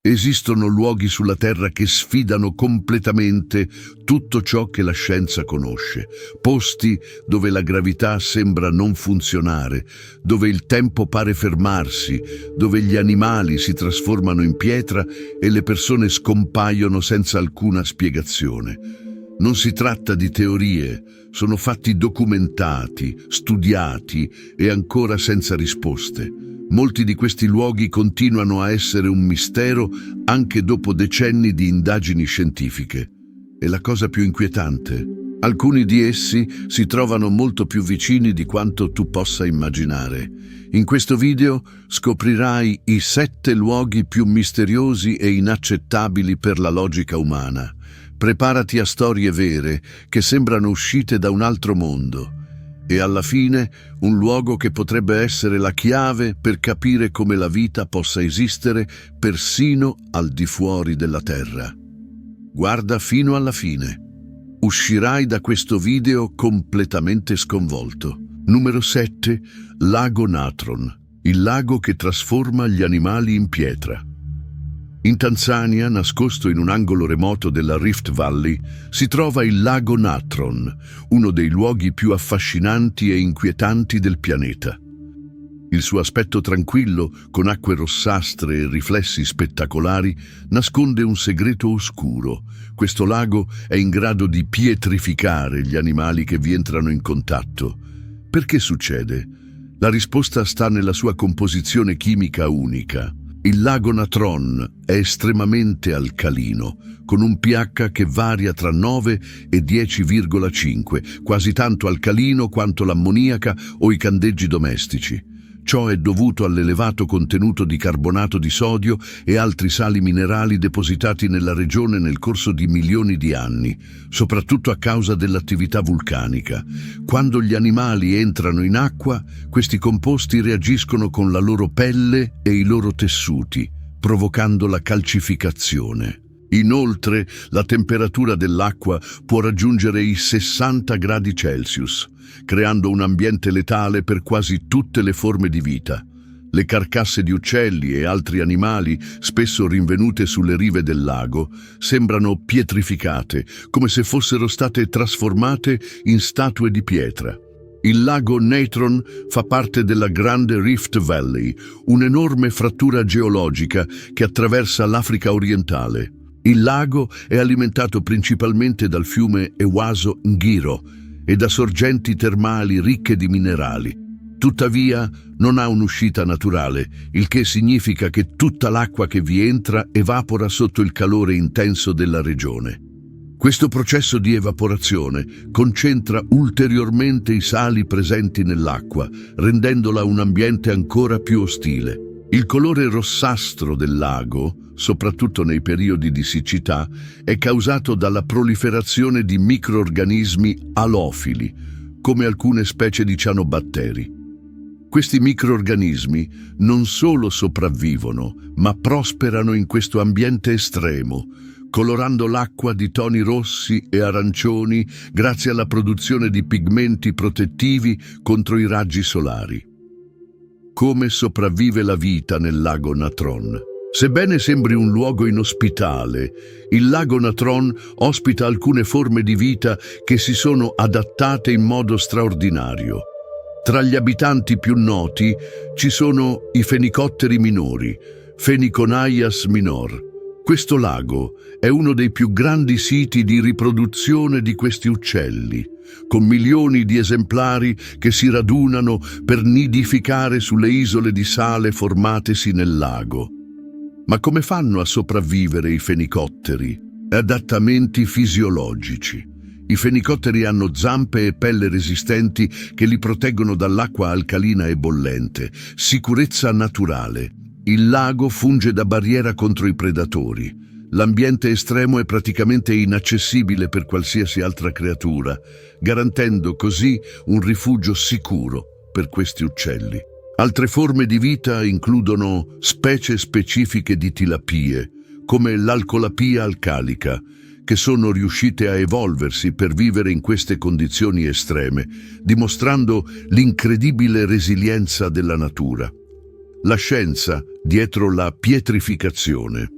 Esistono luoghi sulla Terra che sfidano completamente tutto ciò che la scienza conosce, posti dove la gravità sembra non funzionare, dove il tempo pare fermarsi, dove gli animali si trasformano in pietra e le persone scompaiono senza alcuna spiegazione. Non si tratta di teorie, sono fatti documentati, studiati e ancora senza risposte. Molti di questi luoghi continuano a essere un mistero anche dopo decenni di indagini scientifiche. E la cosa più inquietante, alcuni di essi si trovano molto più vicini di quanto tu possa immaginare. In questo video scoprirai i 7 luoghi più misteriosi e inaccettabili per la logica umana. Preparati a storie vere che sembrano uscite da un altro mondo. E alla fine un luogo che potrebbe essere la chiave per capire come la vita possa esistere persino al di fuori della Terra. Guarda fino alla fine. Uscirai da questo video completamente sconvolto. Numero 7. Lago Natron, il lago che trasforma gli animali in pietra. In Tanzania, nascosto in un angolo remoto della Rift Valley, si trova il lago Natron, uno dei luoghi più affascinanti e inquietanti del pianeta. Il suo aspetto tranquillo, con acque rossastre e riflessi spettacolari, nasconde un segreto oscuro. Questo lago è in grado di pietrificare gli animali che vi entrano in contatto. Perché succede? La risposta sta nella sua composizione chimica unica. Il lago Natron è estremamente alcalino, con un pH che varia tra 9 e 10,5, quasi tanto alcalino quanto l'ammoniaca o i candeggi domestici. Ciò è dovuto all'elevato contenuto di carbonato di sodio e altri sali minerali depositati nella regione nel corso di milioni di anni, soprattutto a causa dell'attività vulcanica. Quando gli animali entrano in acqua, questi composti reagiscono con la loro pelle e i loro tessuti, provocando la calcificazione. Inoltre, la temperatura dell'acqua può raggiungere i 60 gradi Celsius, creando un ambiente letale per quasi tutte le forme di vita. Le carcasse di uccelli e altri animali, spesso rinvenute sulle rive del lago, sembrano pietrificate, come se fossero state trasformate in statue di pietra. Il lago Natron fa parte della Grande Rift Valley, un'enorme frattura geologica che attraversa l'Africa orientale. Il lago è alimentato principalmente dal fiume Ewaso Ngiro e da sorgenti termali ricche di minerali. Tuttavia, non ha un'uscita naturale, il che significa che tutta l'acqua che vi entra evapora sotto il calore intenso della regione. Questo processo di evaporazione concentra ulteriormente i sali presenti nell'acqua, rendendola un ambiente ancora più ostile. Il colore rossastro del lago, soprattutto nei periodi di siccità, è causato dalla proliferazione di microrganismi alofili, come alcune specie di cianobatteri. Questi microrganismi non solo sopravvivono, ma prosperano in questo ambiente estremo, colorando l'acqua di toni rossi e arancioni grazie alla produzione di pigmenti protettivi contro i raggi solari. Come sopravvive la vita nel lago Natron? Sebbene sembri un luogo inospitale, il lago Natron ospita alcune forme di vita che si sono adattate in modo straordinario. Tra gli abitanti più noti ci sono i fenicotteri minori, Phoeniconias minor. Questo lago è uno dei più grandi siti di riproduzione di questi uccelli, con milioni di esemplari che si radunano per nidificare sulle isole di sale formatesi nel lago. Ma come fanno a sopravvivere i fenicotteri? Adattamenti fisiologici. I fenicotteri hanno zampe e pelle resistenti che li proteggono dall'acqua alcalina e bollente. Sicurezza naturale. Il lago funge da barriera contro i predatori. L'ambiente estremo è praticamente inaccessibile per qualsiasi altra creatura, garantendo così un rifugio sicuro per questi uccelli. Altre forme di vita includono specie specifiche di tilapie, come l'alcolapia alcalica, che sono riuscite a evolversi per vivere in queste condizioni estreme, dimostrando l'incredibile resilienza della natura. La scienza dietro la pietrificazione.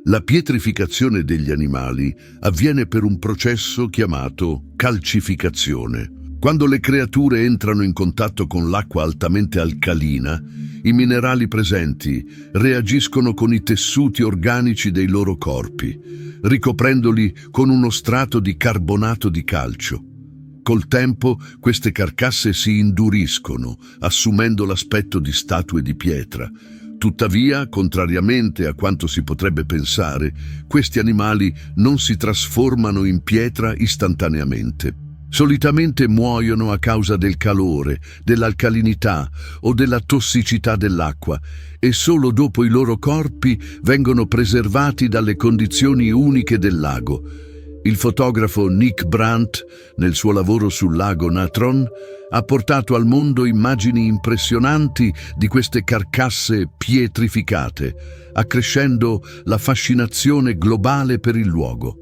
La pietrificazione degli animali avviene per un processo chiamato calcificazione. Quando le creature entrano in contatto con l'acqua altamente alcalina, i minerali presenti reagiscono con i tessuti organici dei loro corpi, ricoprendoli con uno strato di carbonato di calcio. Col tempo queste carcasse si induriscono, assumendo l'aspetto di statue di pietra. Tuttavia, contrariamente a quanto si potrebbe pensare, questi animali non si trasformano in pietra istantaneamente. Solitamente muoiono a causa del calore, dell'alcalinità o della tossicità dell'acqua e solo dopo i loro corpi vengono preservati dalle condizioni uniche del lago. Il fotografo Nick Brandt, nel suo lavoro sul lago Natron, ha portato al mondo immagini impressionanti di queste carcasse pietrificate, accrescendo la fascinazione globale per il luogo.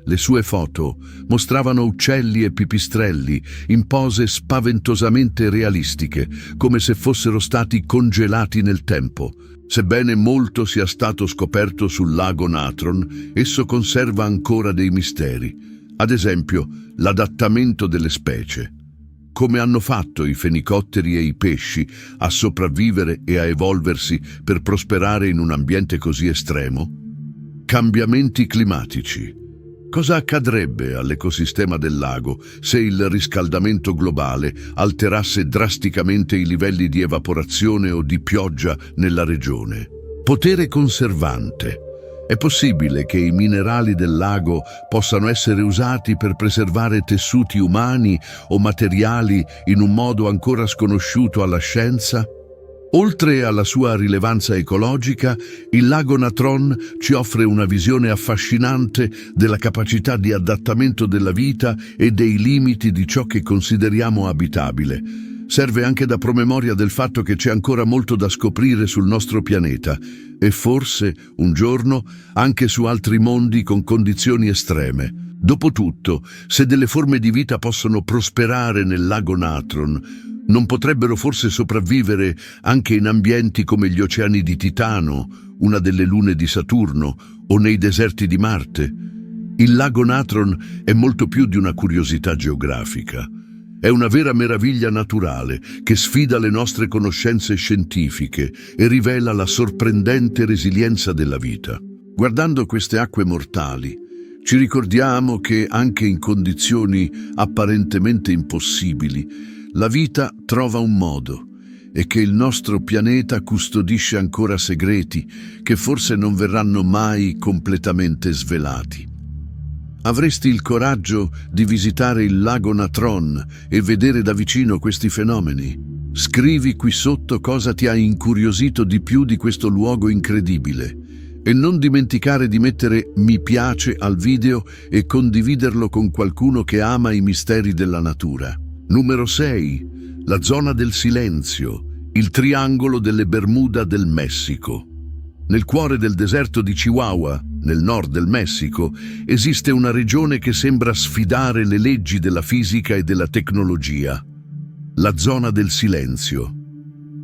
Le sue foto mostravano uccelli e pipistrelli in pose spaventosamente realistiche, come se fossero stati congelati nel tempo. Sebbene molto sia stato scoperto sul lago Natron, esso conserva ancora dei misteri. Ad esempio, l'adattamento delle specie. Come hanno fatto i fenicotteri e i pesci a sopravvivere e a evolversi per prosperare in un ambiente così estremo? Cambiamenti climatici. Cosa accadrebbe all'ecosistema del lago se il riscaldamento globale alterasse drasticamente i livelli di evaporazione o di pioggia nella regione? Potere conservante. È possibile che i minerali del lago possano essere usati per preservare tessuti umani o materiali in un modo ancora sconosciuto alla scienza? Oltre alla sua rilevanza ecologica, il lago Natron ci offre una visione affascinante della capacità di adattamento della vita e dei limiti di ciò che consideriamo abitabile. Serve anche da promemoria del fatto che c'è ancora molto da scoprire sul nostro pianeta e forse, un giorno, anche su altri mondi con condizioni estreme. Dopotutto, se delle forme di vita possono prosperare nel lago Natron, non potrebbero forse sopravvivere anche in ambienti come gli oceani di Titano, una delle lune di Saturno, o nei deserti di Marte? Il lago Natron è molto più di una curiosità geografica. È una vera meraviglia naturale che sfida le nostre conoscenze scientifiche e rivela la sorprendente resilienza della vita. Guardando queste acque mortali, ci ricordiamo che anche in condizioni apparentemente impossibili, la vita trova un modo e che il nostro pianeta custodisce ancora segreti che forse non verranno mai completamente svelati. Avresti il coraggio di visitare il lago Natron e vedere da vicino questi fenomeni? Scrivi qui sotto cosa ti ha incuriosito di più di questo luogo incredibile e non dimenticare di mettere mi piace al video e condividerlo con qualcuno che ama i misteri della natura. Numero 6. La zona del silenzio, il triangolo delle Bermuda del Messico. Nel cuore del deserto di Chihuahua, nel nord del Messico, esiste una regione che sembra sfidare le leggi della fisica e della tecnologia. La zona del silenzio.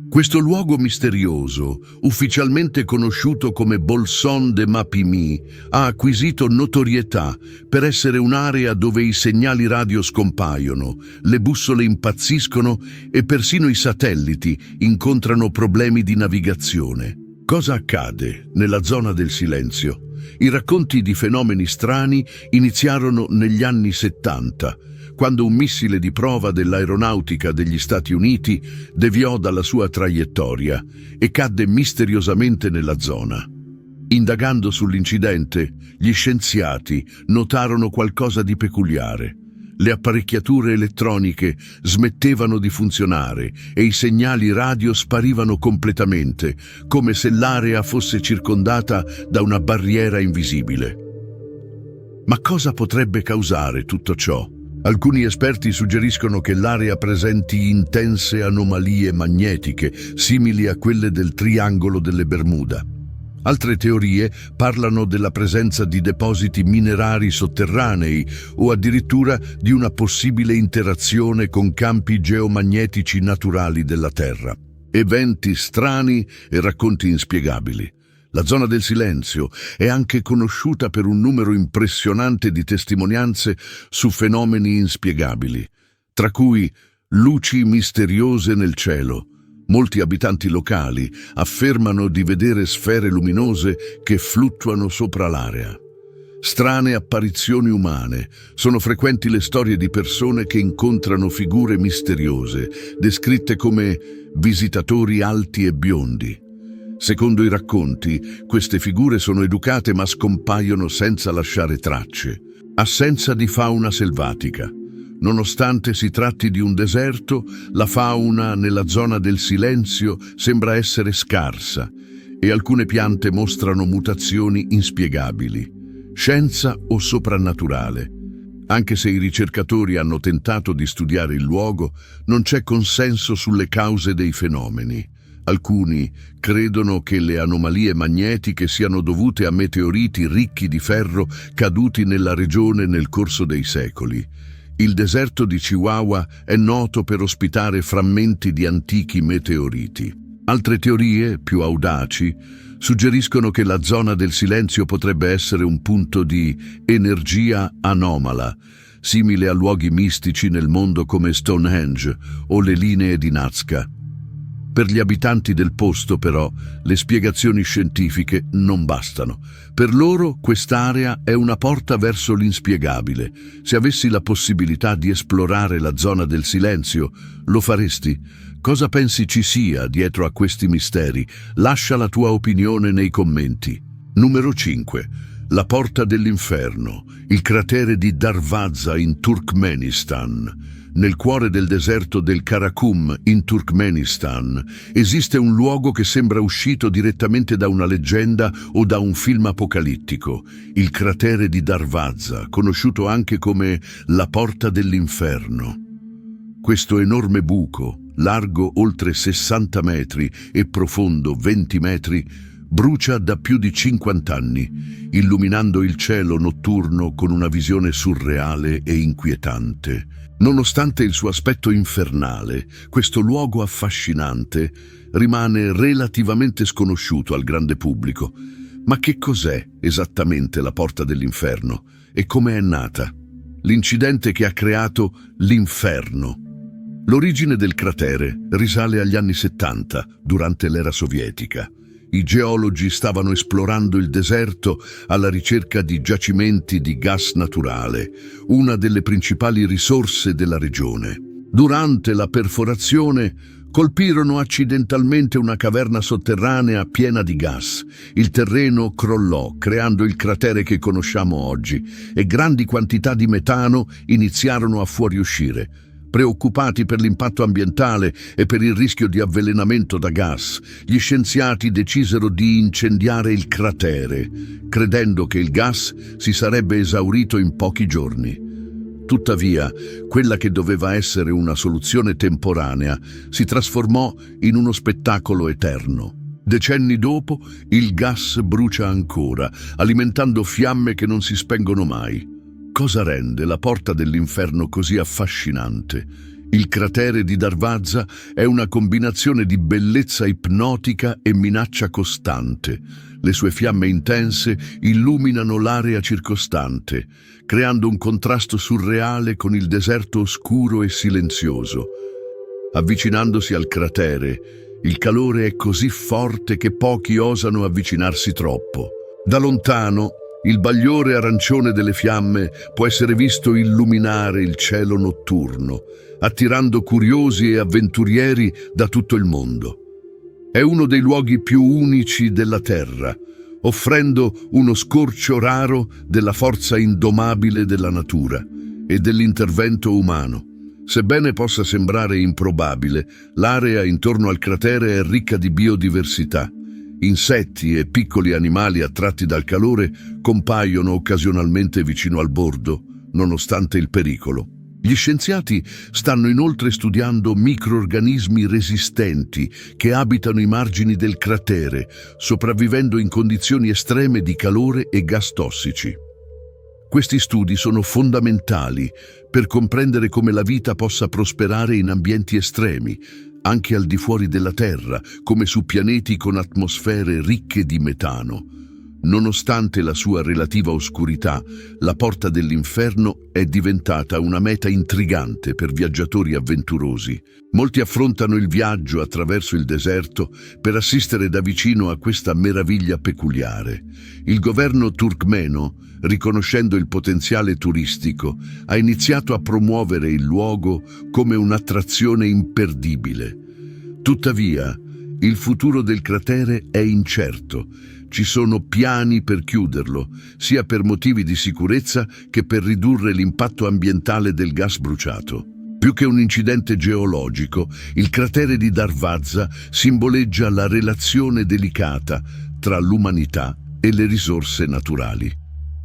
Questo luogo misterioso, ufficialmente conosciuto come Bolson de Mapimí, ha acquisito notorietà per essere un'area dove i segnali radio scompaiono, le bussole impazziscono e persino i satelliti incontrano problemi di navigazione. Cosa accade nella zona del silenzio? I racconti di fenomeni strani iniziarono negli anni 70, quando un missile di prova dell'aeronautica degli Stati Uniti deviò dalla sua traiettoria e cadde misteriosamente nella zona. Indagando sull'incidente, gli scienziati notarono qualcosa di peculiare. Le apparecchiature elettroniche smettevano di funzionare e i segnali radio sparivano completamente, come se l'area fosse circondata da una barriera invisibile. Ma cosa potrebbe causare tutto ciò? Alcuni esperti suggeriscono che l'area presenti intense anomalie magnetiche, simili a quelle del triangolo delle Bermuda. Altre teorie parlano della presenza di depositi minerari sotterranei o addirittura di una possibile interazione con campi geomagnetici naturali della Terra. Eventi strani e racconti inspiegabili. La zona del silenzio è anche conosciuta per un numero impressionante di testimonianze su fenomeni inspiegabili, tra cui luci misteriose nel cielo. Molti abitanti locali affermano di vedere sfere luminose che fluttuano sopra l'area. Strane apparizioni umane. Sono frequenti le storie di persone che incontrano figure misteriose, descritte come visitatori alti e biondi. Secondo i racconti, queste figure sono educate ma scompaiono senza lasciare tracce. Assenza di fauna selvatica. Nonostante si tratti di un deserto, la fauna nella zona del silenzio sembra essere scarsa e alcune piante mostrano mutazioni inspiegabili. Scienza o soprannaturale? Anche se i ricercatori hanno tentato di studiare il luogo, non c'è consenso sulle cause dei fenomeni. Alcuni credono che le anomalie magnetiche siano dovute a meteoriti ricchi di ferro caduti nella regione nel corso dei secoli. Il deserto di Chihuahua è noto per ospitare frammenti di antichi meteoriti. Altre teorie, più audaci, suggeriscono che la zona del silenzio potrebbe essere un punto di energia anomala, simile a luoghi mistici nel mondo come Stonehenge o le linee di Nazca. Per gli abitanti del posto, però, le spiegazioni scientifiche non bastano. Per loro quest'area è una porta verso l'inspiegabile. Se avessi la possibilità di esplorare la zona del silenzio, lo faresti? Cosa pensi ci sia dietro a questi misteri? Lascia la tua opinione nei commenti. Numero 5. La porta dell'inferno, il cratere di Darvaza in Turkmenistan. Nel cuore del deserto del Karakum, in Turkmenistan, esiste un luogo che sembra uscito direttamente da una leggenda o da un film apocalittico, il cratere di Darvaza, conosciuto anche come la porta dell'inferno. Questo enorme buco, largo oltre 60 metri e profondo 20 metri, brucia da più di 50 anni, illuminando il cielo notturno con una visione surreale e inquietante. Nonostante il suo aspetto infernale, questo luogo affascinante rimane relativamente sconosciuto al grande pubblico. Ma che cos'è esattamente la porta dell'inferno e come è nata? L'incidente che ha creato l'inferno. L'origine del cratere risale agli anni 70, durante l'era sovietica. I geologi stavano esplorando il deserto alla ricerca di giacimenti di gas naturale, una delle principali risorse della regione. Durante la perforazione colpirono accidentalmente una caverna sotterranea piena di gas. Il terreno crollò, creando il cratere che conosciamo oggi, e grandi quantità di metano iniziarono a fuoriuscire. Preoccupati per l'impatto ambientale e per il rischio di avvelenamento da gas, gli scienziati decisero di incendiare il cratere, credendo che il gas si sarebbe esaurito in pochi giorni. Tuttavia, quella che doveva essere una soluzione temporanea si trasformò in uno spettacolo eterno. Decenni dopo, il gas brucia ancora, alimentando fiamme che non si spengono mai. Cosa rende la porta dell'inferno così affascinante? Il cratere di Darvaza è una combinazione di bellezza ipnotica e minaccia costante. Le sue fiamme intense illuminano l'area circostante, creando un contrasto surreale con il deserto oscuro e silenzioso. Avvicinandosi al cratere, il calore è così forte che pochi osano avvicinarsi troppo. Da lontano, il bagliore arancione delle fiamme può essere visto illuminare il cielo notturno, attirando curiosi e avventurieri da tutto il mondo. È uno dei luoghi più unici della Terra, offrendo uno scorcio raro della forza indomabile della natura e dell'intervento umano. Sebbene possa sembrare improbabile, l'area intorno al cratere è ricca di biodiversità. Insetti e piccoli animali attratti dal calore compaiono occasionalmente vicino al bordo, nonostante il pericolo. Gli scienziati stanno inoltre studiando microrganismi resistenti che abitano i margini del cratere, sopravvivendo in condizioni estreme di calore e gas tossici. Questi studi sono fondamentali per comprendere come la vita possa prosperare in ambienti estremi, anche al di fuori della Terra, come su pianeti con atmosfere ricche di metano. Nonostante la sua relativa oscurità, la porta dell'inferno è diventata una meta intrigante per viaggiatori avventurosi. Molti affrontano il viaggio attraverso il deserto per assistere da vicino a questa meraviglia peculiare. Il governo turkmeno, riconoscendo il potenziale turistico, ha iniziato a promuovere il luogo come un'attrazione imperdibile. Tuttavia, il futuro del cratere è incerto. Ci sono piani per chiuderlo, sia per motivi di sicurezza che per ridurre l'impatto ambientale del gas bruciato. Più che un incidente geologico, il cratere di Darvaza simboleggia la relazione delicata tra l'umanità e le risorse naturali.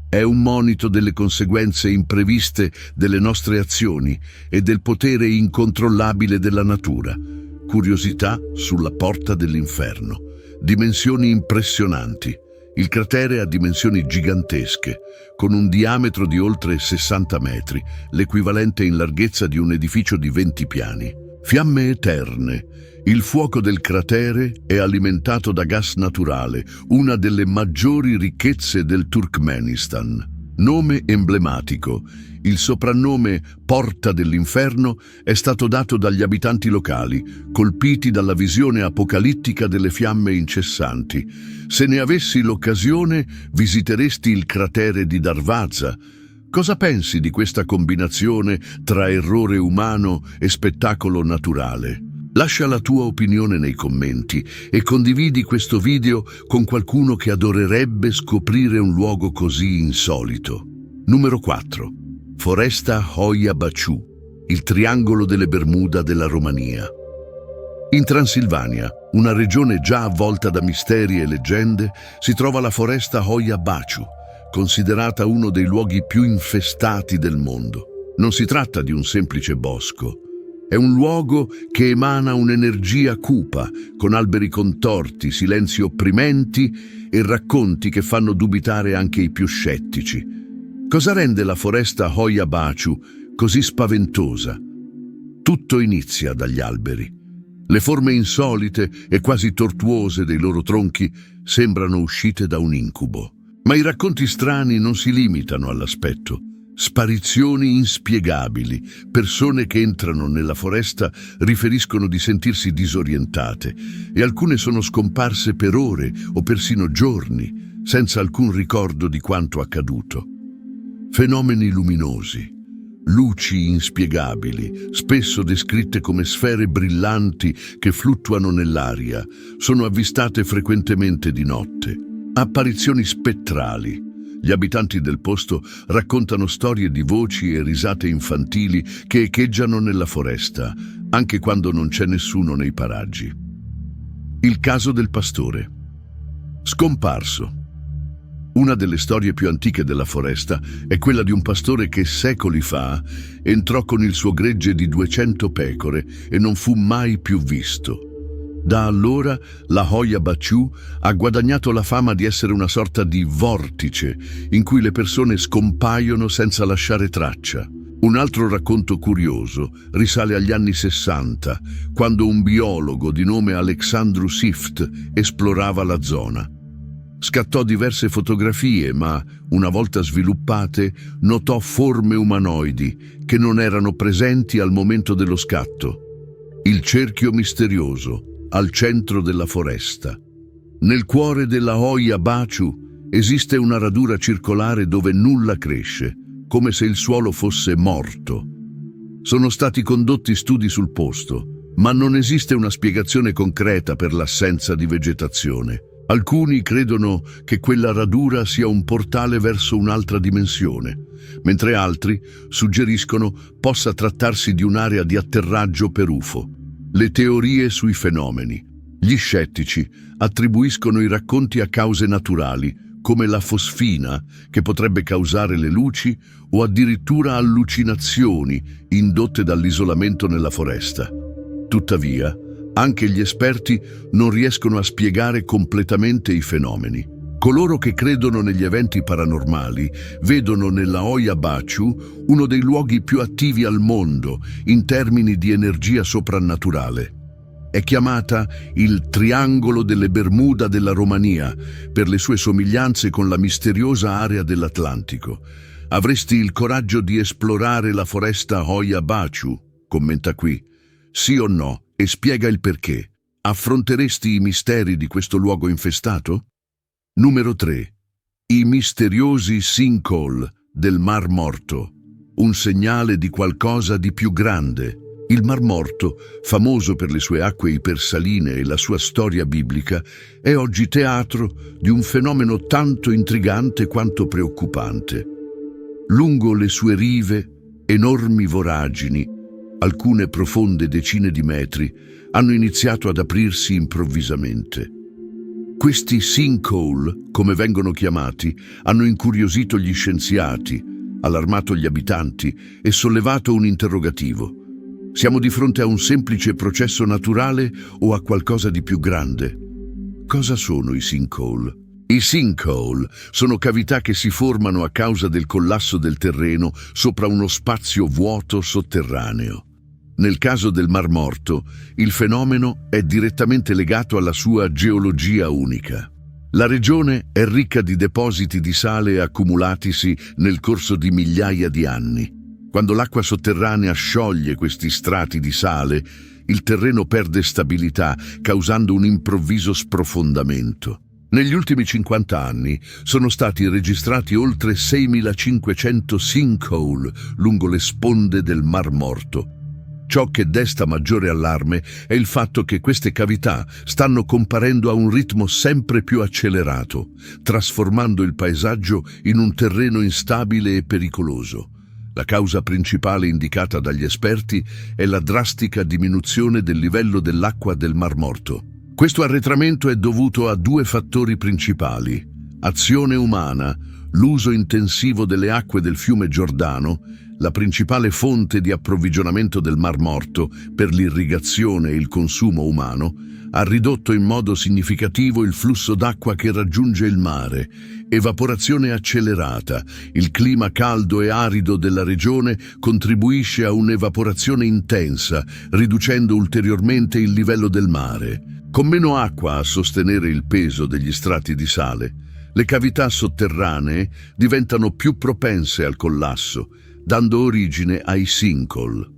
È un monito delle conseguenze impreviste delle nostre azioni e del potere incontrollabile della natura. Curiosità sulla porta dell'inferno. Dimensioni impressionanti. Il cratere ha dimensioni gigantesche, con un diametro di oltre 60 metri, l'equivalente in larghezza di un edificio di 20 piani. Fiamme eterne. Il fuoco del cratere è alimentato da gas naturale, una delle maggiori ricchezze del Turkmenistan. Nome emblematico. Il soprannome Porta dell'Inferno è stato dato dagli abitanti locali, colpiti dalla visione apocalittica delle fiamme incessanti. Se ne avessi l'occasione, visiteresti il cratere di Darvaza. Cosa pensi di questa combinazione tra errore umano e spettacolo naturale? Lascia la tua opinione nei commenti e condividi questo video con qualcuno che adorerebbe scoprire un luogo così insolito. Numero 4. Foresta Hoia Baciu, il triangolo delle Bermuda della Romania. In Transilvania, una regione già avvolta da misteri e leggende, si trova la foresta Hoia Baciu, considerata uno dei luoghi più infestati del mondo. Non si tratta di un semplice bosco. È un luogo che emana un'energia cupa, con alberi contorti, silenzi opprimenti e racconti che fanno dubitare anche i più scettici. Cosa rende la foresta Hoia Baciu così spaventosa? Tutto inizia dagli alberi. Le forme insolite e quasi tortuose dei loro tronchi sembrano uscite da un incubo. Ma i racconti strani non si limitano all'aspetto. Sparizioni inspiegabili, persone che entrano nella foresta riferiscono di sentirsi disorientate e alcune sono scomparse per ore o persino giorni, senza alcun ricordo di quanto accaduto. Fenomeni luminosi, luci inspiegabili, spesso descritte come sfere brillanti che fluttuano nell'aria, sono avvistate frequentemente di notte. Apparizioni spettrali. Gli abitanti del posto raccontano storie di voci e risate infantili che echeggiano nella foresta, anche quando non c'è nessuno nei paraggi. Il caso del pastore. Scomparso. Una delle storie più antiche della foresta è quella di un pastore che secoli fa entrò con il suo gregge di 200 pecore e non fu mai più visto. Da allora la Hoia Baciu ha guadagnato la fama di essere una sorta di vortice in cui le persone scompaiono senza lasciare traccia. Un altro racconto curioso risale agli anni 60, quando un biologo di nome Alexandru Sift esplorava la zona. Scattò diverse fotografie, ma, una volta sviluppate, notò forme umanoidi che non erano presenti al momento dello scatto. Il cerchio misterioso, al centro della foresta. Nel cuore della Hoia Baciu esiste una radura circolare dove nulla cresce, come se il suolo fosse morto. Sono stati condotti studi sul posto, ma non esiste una spiegazione concreta per l'assenza di vegetazione. Alcuni credono che quella radura sia un portale verso un'altra dimensione, mentre altri suggeriscono possa trattarsi di un'area di atterraggio per UFO. Le teorie sui fenomeni. Gli scettici attribuiscono i racconti a cause naturali, come la fosfina, che potrebbe causare le luci, o addirittura allucinazioni indotte dall'isolamento nella foresta. Tuttavia, anche gli esperti non riescono a spiegare completamente i fenomeni. Coloro che credono negli eventi paranormali vedono nella Hoia Baciu uno dei luoghi più attivi al mondo in termini di energia soprannaturale. È chiamata il Triangolo delle Bermuda della Romania per le sue somiglianze con la misteriosa area dell'Atlantico. Avresti il coraggio di esplorare la foresta Hoia Baciu? Commenta qui. Sì o no? E spiega il perché. Affronteresti i misteri di questo luogo infestato? Numero 3. I misteriosi sinkhole del Mar Morto. Un segnale di qualcosa di più grande. Il Mar Morto, famoso per le sue acque ipersaline e la sua storia biblica, è oggi teatro di un fenomeno tanto intrigante quanto preoccupante. Lungo le sue rive, enormi voragini, alcune profonde decine di metri, hanno iniziato ad aprirsi improvvisamente. Questi sinkhole, come vengono chiamati, hanno incuriosito gli scienziati, allarmato gli abitanti e sollevato un interrogativo. Siamo di fronte a un semplice processo naturale o a qualcosa di più grande? Cosa sono i sinkhole? I sinkhole sono cavità che si formano a causa del collasso del terreno sopra uno spazio vuoto sotterraneo. Nel caso del Mar Morto, il fenomeno è direttamente legato alla sua geologia unica. La regione è ricca di depositi di sale accumulatisi nel corso di migliaia di anni. Quando l'acqua sotterranea scioglie questi strati di sale, il terreno perde stabilità, causando un improvviso sprofondamento. Negli ultimi 50 anni sono stati registrati oltre 6.500 sinkhole lungo le sponde del Mar Morto. Ciò che desta maggiore allarme è il fatto che queste cavità stanno comparendo a un ritmo sempre più accelerato, trasformando il paesaggio in un terreno instabile e pericoloso. La causa principale indicata dagli esperti è la drastica diminuzione del livello dell'acqua del Mar Morto. Questo arretramento è dovuto a due fattori principali: azione umana, l'uso intensivo delle acque del fiume Giordano, la principale fonte di approvvigionamento del Mar Morto per l'irrigazione e il consumo umano, ha ridotto in modo significativo il flusso d'acqua che raggiunge il mare. Evaporazione accelerata. Il clima caldo e arido della regione contribuisce a un'evaporazione intensa, riducendo ulteriormente il livello del mare. Con meno acqua a sostenere il peso degli strati di sale, le cavità sotterranee diventano più propense al collasso, dando origine ai sinkhole.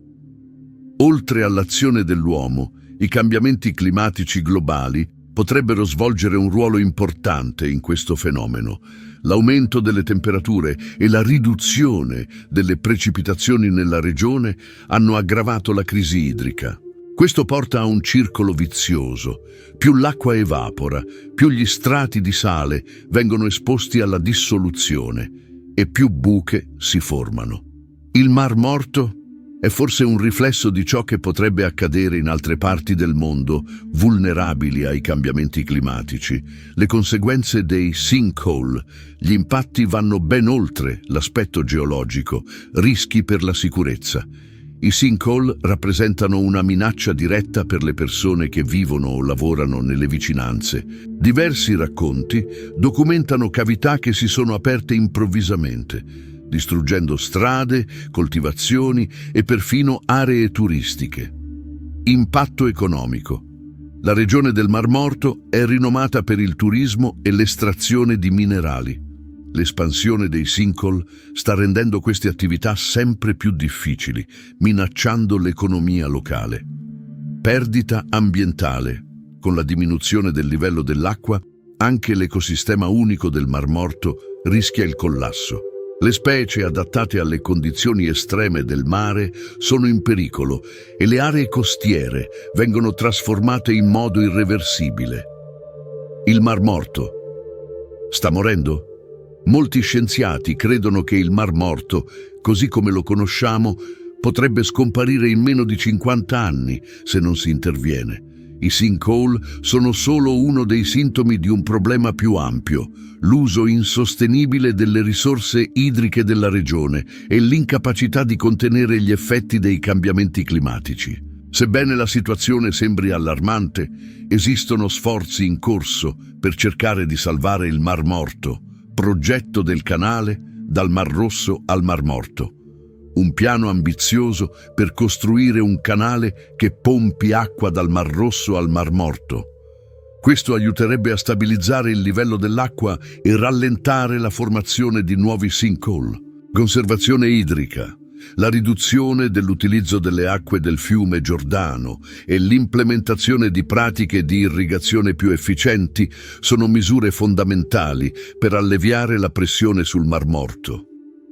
Oltre all'azione dell'uomo, i cambiamenti climatici globali potrebbero svolgere un ruolo importante in questo fenomeno. L'aumento delle temperature e la riduzione delle precipitazioni nella regione hanno aggravato la crisi idrica. Questo porta a un circolo vizioso. Più l'acqua evapora, più gli strati di sale vengono esposti alla dissoluzione e più buche si formano. Il Mar Morto è forse un riflesso di ciò che potrebbe accadere in altre parti del mondo, vulnerabili ai cambiamenti climatici. Le conseguenze dei sinkhole, gli impatti vanno ben oltre l'aspetto geologico, rischi per la sicurezza. I sinkhole rappresentano una minaccia diretta per le persone che vivono o lavorano nelle vicinanze. Diversi racconti documentano cavità che si sono aperte improvvisamente, distruggendo strade, coltivazioni e perfino aree turistiche. Impatto economico. La regione del Mar Morto è rinomata per il turismo e l'estrazione di minerali. L'espansione dei sinkhole sta rendendo queste attività sempre più difficili, minacciando l'economia locale. Perdita ambientale. Con la diminuzione del livello dell'acqua, anche l'ecosistema unico del Mar Morto rischia il collasso. Le specie adattate alle condizioni estreme del mare sono in pericolo e le aree costiere vengono trasformate in modo irreversibile. Il Mar Morto sta morendo? Molti scienziati credono che il Mar Morto, così come lo conosciamo, potrebbe scomparire in meno di 50 anni se non si interviene. I sinkhole sono solo uno dei sintomi di un problema più ampio: l'uso insostenibile delle risorse idriche della regione e l'incapacità di contenere gli effetti dei cambiamenti climatici. Sebbene la situazione sembri allarmante, esistono sforzi in corso per cercare di salvare il Mar Morto. Progetto del canale dal Mar Rosso al Mar Morto. un piano ambizioso per costruire un canale che pompi acqua dal Mar Rosso al Mar Morto. Questo aiuterebbe a stabilizzare il livello dell'acqua e rallentare la formazione di nuovi sinkhole. Conservazione idrica. La riduzione dell'utilizzo delle acque del fiume Giordano e l'implementazione di pratiche di irrigazione più efficienti sono misure fondamentali per alleviare la pressione sul Mar Morto.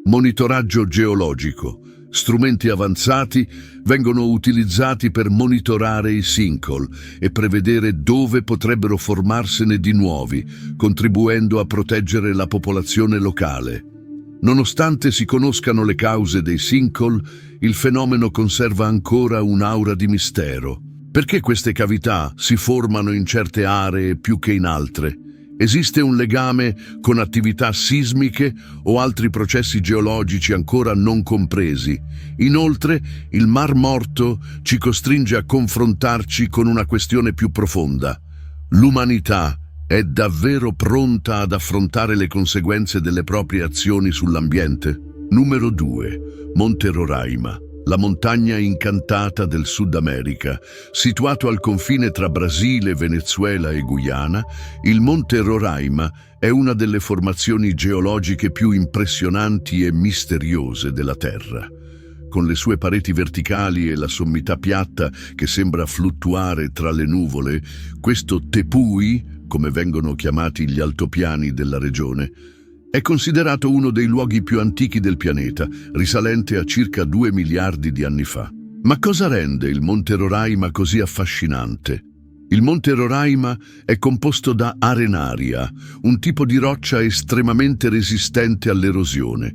Monitoraggio geologico. Strumenti avanzati vengono utilizzati per monitorare i sinkhole e prevedere dove potrebbero formarsene di nuovi, contribuendo a proteggere la popolazione locale. Nonostante si conoscano le cause dei sinkhole, il fenomeno conserva ancora un'aura di mistero. Perché queste cavità si formano in certe aree più che in altre? Esiste un legame con attività sismiche o altri processi geologici ancora non compresi? Inoltre, il Mar Morto ci costringe a confrontarci con una questione più profonda. L'umanità è davvero pronta ad affrontare le conseguenze delle proprie azioni sull'ambiente? Numero 2. Monte Roraima, la montagna incantata del Sud America. Situato al confine tra Brasile, Venezuela e Guyana, il Monte Roraima è una delle formazioni geologiche più impressionanti e misteriose della Terra. Con le sue pareti verticali e la sommità piatta che sembra fluttuare tra le nuvole, questo tepui, come vengono chiamati gli altopiani della regione, è considerato uno dei luoghi più antichi del pianeta, risalente a circa 2 miliardi di anni fa. Ma cosa rende il Monte Roraima così affascinante? Il Monte Roraima è composto da arenaria, un tipo di roccia estremamente resistente all'erosione.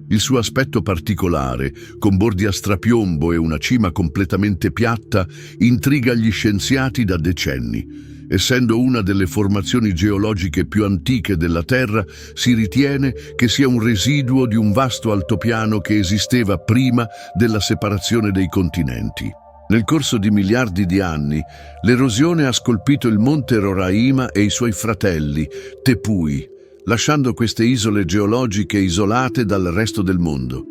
Il suo aspetto particolare, con bordi a strapiombo e una cima completamente piatta, intriga gli scienziati da decenni. Essendo una delle formazioni geologiche più antiche della Terra, si ritiene che sia un residuo di un vasto altopiano che esisteva prima della separazione dei continenti. Nel corso di miliardi di anni, l'erosione ha scolpito il Monte Roraima e i suoi fratelli, tepui, lasciando queste isole geologiche isolate dal resto del mondo.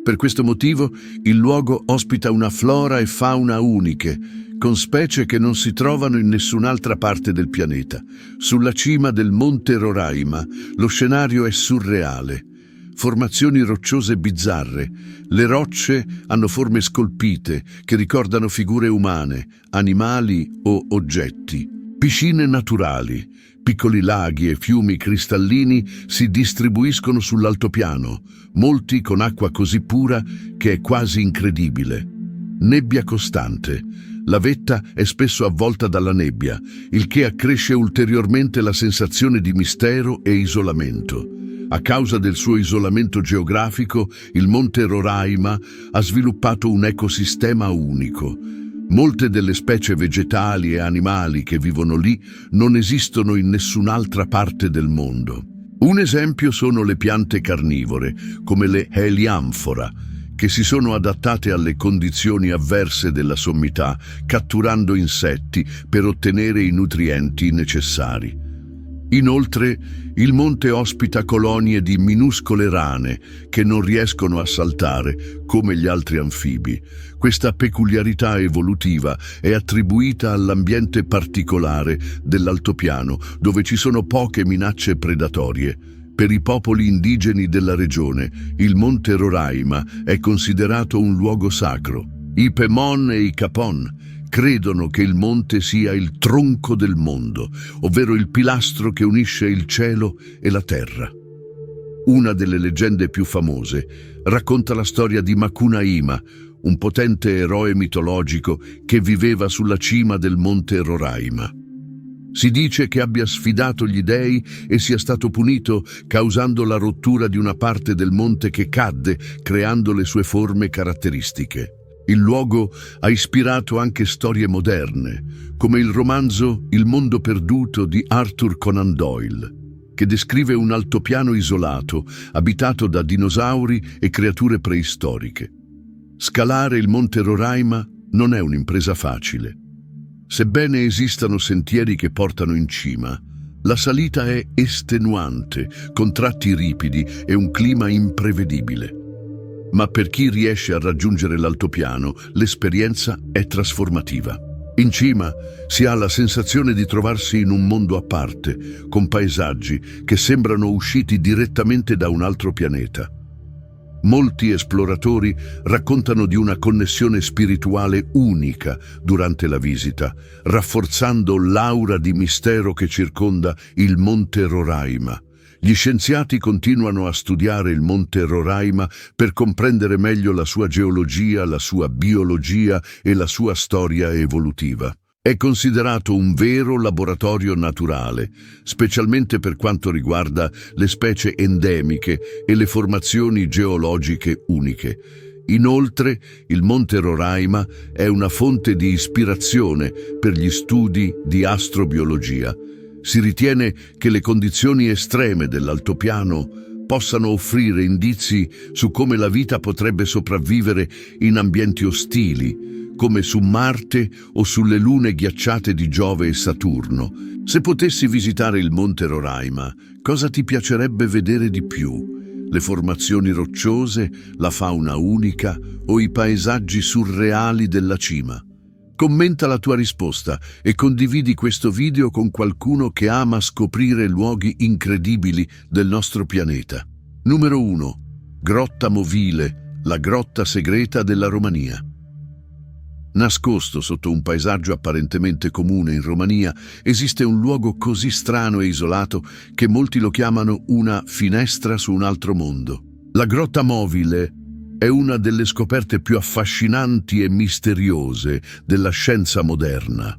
Per questo motivo, il luogo ospita una flora e fauna uniche, con specie che non si trovano in nessun'altra parte del pianeta. Sulla cima del Monte Roraima, lo scenario è surreale. Formazioni rocciose bizzarre. Le rocce hanno forme scolpite che ricordano figure umane, animali o oggetti. Piscine naturali, piccoli laghi e fiumi cristallini si distribuiscono sull'altopiano, molti con acqua così pura che è quasi incredibile. Nebbia costante. La vetta è spesso avvolta dalla nebbia, il che accresce ulteriormente la sensazione di mistero e isolamento. A causa del suo isolamento geografico, il Monte Roraima ha sviluppato un ecosistema unico. Molte delle specie vegetali e animali che vivono lì non esistono in nessun'altra parte del mondo. Un esempio sono le piante carnivore, come le Helianthera, che si sono adattate alle condizioni avverse della sommità, catturando insetti per ottenere i nutrienti necessari. Inoltre, il monte ospita colonie di minuscole rane che non riescono a saltare come gli altri anfibi. Questa peculiarità evolutiva è attribuita all'ambiente particolare dell'altopiano, dove ci sono poche minacce predatorie. Per i popoli indigeni della regione, il Monte Roraima è considerato un luogo sacro. I Pemon e i Capon credono che il monte sia il tronco del mondo, ovvero il pilastro che unisce il cielo e la terra. Una delle leggende più famose racconta la storia di Macunaíma, un potente eroe mitologico che viveva sulla cima del Monte Roraima. Si dice che abbia sfidato gli dei e sia stato punito causando la rottura di una parte del monte che cadde, creando le sue forme caratteristiche. Il luogo ha ispirato anche storie moderne, come il romanzo Il mondo perduto di Arthur Conan Doyle, che descrive un altopiano isolato, abitato da dinosauri e creature preistoriche. Scalare il Monte Roraima non è un'impresa facile. Sebbene esistano sentieri che portano in cima, la salita è estenuante, con tratti ripidi e un clima imprevedibile. Ma per chi riesce a raggiungere l'altopiano, l'esperienza è trasformativa. In cima si ha la sensazione di trovarsi in un mondo a parte, con paesaggi che sembrano usciti direttamente da un altro pianeta. Molti esploratori raccontano di una connessione spirituale unica durante la visita, rafforzando l'aura di mistero che circonda il Monte Roraima. Gli scienziati continuano a studiare il Monte Roraima per comprendere meglio la sua geologia, la sua biologia e la sua storia evolutiva. È considerato un vero laboratorio naturale, specialmente per quanto riguarda le specie endemiche e le formazioni geologiche uniche. Inoltre, il Monte Roraima è una fonte di ispirazione per gli studi di astrobiologia. Si ritiene che le condizioni estreme dell'altopiano possano offrire indizi su come la vita potrebbe sopravvivere in ambienti ostili, come su Marte o sulle lune ghiacciate di Giove e Saturno. Se potessi visitare il Monte Roraima, cosa ti piacerebbe vedere di più? Le formazioni rocciose, la fauna unica o i paesaggi surreali della cima? Commenta la tua risposta e condividi questo video con qualcuno che ama scoprire luoghi incredibili del nostro pianeta. Numero 1. Grotta Movile, la grotta segreta della Romania. Nascosto sotto un paesaggio apparentemente comune in Romania, esiste un luogo così strano e isolato che molti lo chiamano una finestra su un altro mondo. La Grotta Movile è una delle scoperte più affascinanti e misteriose della scienza moderna.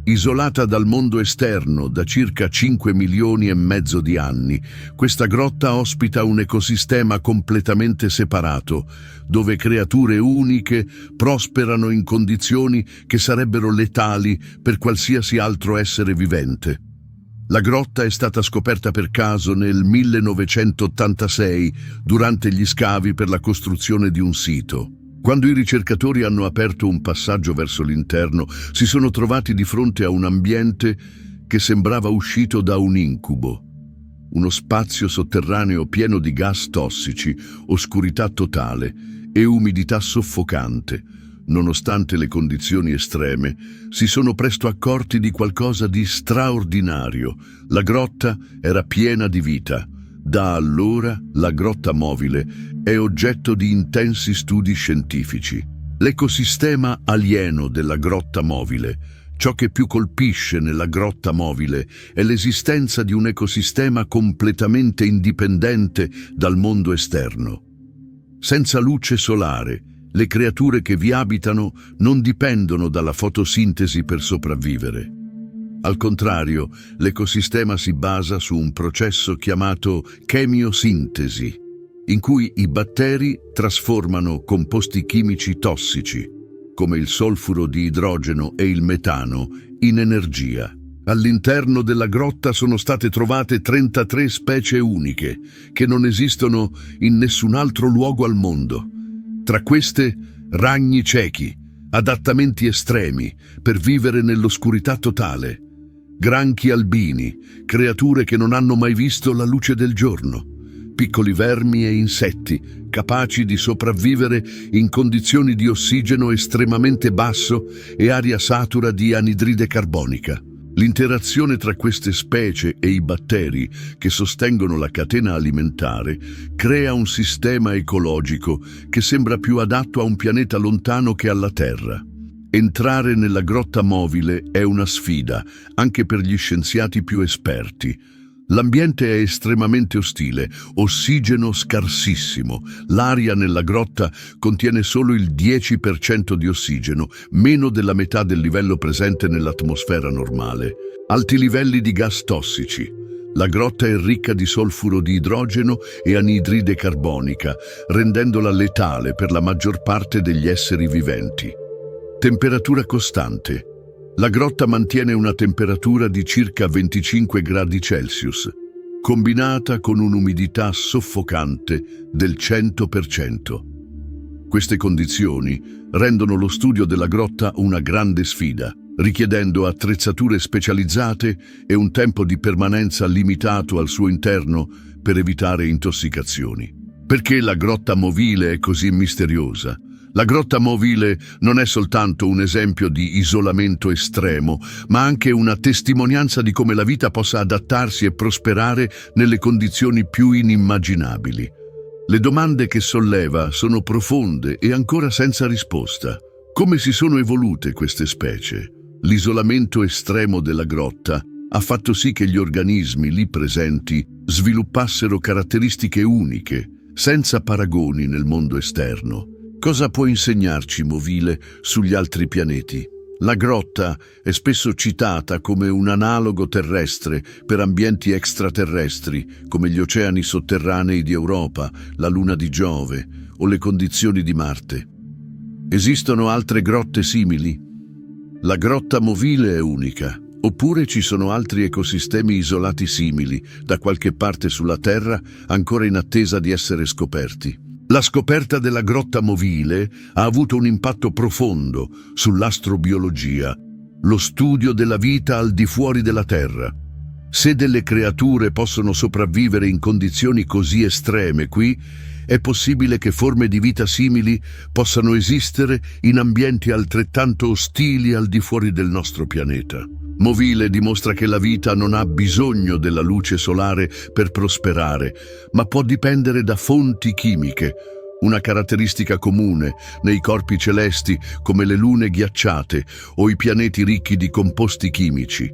Isolata dal mondo esterno da circa 5 milioni e mezzo di anni, questa grotta ospita un ecosistema completamente separato, dove creature uniche prosperano in condizioni che sarebbero letali per qualsiasi altro essere vivente. La grotta è stata scoperta per caso nel 1986 durante gli scavi per la costruzione di un sito. Quando i ricercatori hanno aperto un passaggio verso l'interno, si sono trovati di fronte a un ambiente che sembrava uscito da un incubo. Uno spazio sotterraneo pieno di gas tossici, oscurità totale e umidità soffocante. Nonostante le condizioni estreme, si sono presto accorti di qualcosa di straordinario. La grotta era piena di vita. Da allora, la Grotta Movile è oggetto di intensi studi scientifici. L'ecosistema alieno della Grotta Movile. Ciò che più colpisce nella Grotta Movile è l'esistenza di un ecosistema completamente indipendente dal mondo esterno. Senza luce solare, le creature che vi abitano non dipendono dalla fotosintesi per sopravvivere. Al contrario, l'ecosistema si basa su un processo chiamato chemiosintesi, in cui i batteri trasformano composti chimici tossici, come il solfuro di idrogeno e il metano, in energia. All'interno della grotta sono state trovate 33 specie uniche, che non esistono in nessun altro luogo al mondo. Tra queste, ragni ciechi, adattamenti estremi per vivere nell'oscurità totale, granchi albini, creature che non hanno mai visto la luce del giorno, piccoli vermi e insetti capaci di sopravvivere in condizioni di ossigeno estremamente basso e aria satura di anidride carbonica. L'interazione tra queste specie e i batteri che sostengono la catena alimentare crea un sistema ecologico che sembra più adatto a un pianeta lontano che alla Terra. Entrare nella Grotta Movile è una sfida, anche per gli scienziati più esperti. L'ambiente è estremamente ostile, ossigeno scarsissimo. L'aria nella grotta contiene solo il 10% di ossigeno, meno della metà del livello presente nell'atmosfera normale. Alti livelli di gas tossici. La grotta è ricca di solfuro di idrogeno e anidride carbonica, rendendola letale per la maggior parte degli esseri viventi. Temperatura costante. La grotta mantiene una temperatura di circa 25 gradi Celsius, combinata con un'umidità soffocante del 100%. Queste condizioni rendono lo studio della grotta una grande sfida, richiedendo attrezzature specializzate e un tempo di permanenza limitato al suo interno per evitare intossicazioni. Perché la grotta Movile è così misteriosa? La grotta Movile non è soltanto un esempio di isolamento estremo, ma anche una testimonianza di come la vita possa adattarsi e prosperare nelle condizioni più inimmaginabili. Le domande che solleva sono profonde e ancora senza risposta. Come si sono evolute queste specie? L'isolamento estremo della grotta ha fatto sì che gli organismi lì presenti sviluppassero caratteristiche uniche, senza paragoni nel mondo esterno. Cosa può insegnarci Movile sugli altri pianeti? La grotta è spesso citata come un analogo terrestre per ambienti extraterrestri, come gli oceani sotterranei di Europa, la Luna di Giove o le condizioni di Marte. Esistono altre grotte simili? La grotta Movile è unica, oppure ci sono altri ecosistemi isolati simili, da qualche parte sulla Terra, ancora in attesa di essere scoperti? La scoperta della grotta Movile ha avuto un impatto profondo sull'astrobiologia, lo studio della vita al di fuori della Terra. Se delle creature possono sopravvivere in condizioni così estreme qui, è possibile che forme di vita simili possano esistere in ambienti altrettanto ostili al di fuori del nostro pianeta. Movile dimostra che la vita non ha bisogno della luce solare per prosperare, ma può dipendere da fonti chimiche, una caratteristica comune nei corpi celesti come le lune ghiacciate o i pianeti ricchi di composti chimici.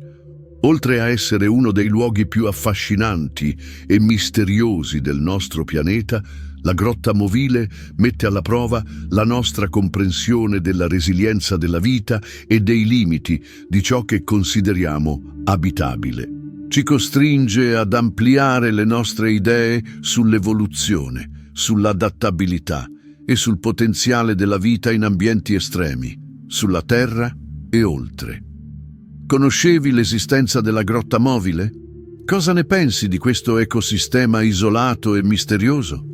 Oltre a essere uno dei luoghi più affascinanti e misteriosi del nostro pianeta, la grotta Movile mette alla prova la nostra comprensione della resilienza della vita e dei limiti di ciò che consideriamo abitabile. Ci costringe ad ampliare le nostre idee sull'evoluzione, sull'adattabilità e sul potenziale della vita in ambienti estremi, sulla Terra e oltre. Conoscevi l'esistenza della grotta Movile? Cosa ne pensi di questo ecosistema isolato e misterioso?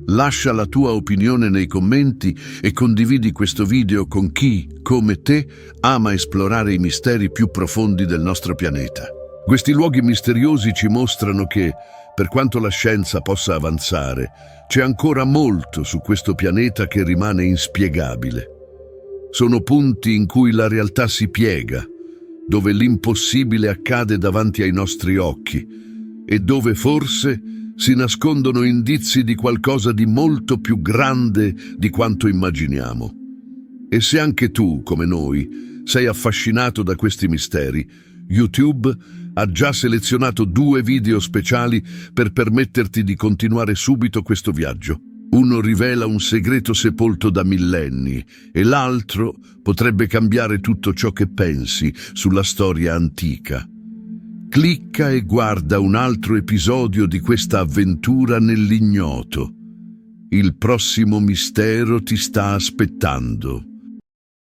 Lascia la tua opinione nei commenti e condividi questo video con chi, come te, ama esplorare i misteri più profondi del nostro pianeta. Questi luoghi misteriosi ci mostrano che, per quanto la scienza possa avanzare, c'è ancora molto su questo pianeta che rimane inspiegabile. Sono punti in cui la realtà si piega, dove l'impossibile accade davanti ai nostri occhi e dove forse si nascondono indizi di qualcosa di molto più grande di quanto immaginiamo. E se anche tu, come noi, sei affascinato da questi misteri, YouTube ha già selezionato 2 video speciali per permetterti di continuare subito questo viaggio. Uno rivela un segreto sepolto da millenni e l'altro potrebbe cambiare tutto ciò che pensi sulla storia antica. Clicca e guarda un altro episodio di questa avventura nell'ignoto. Il prossimo mistero ti sta aspettando.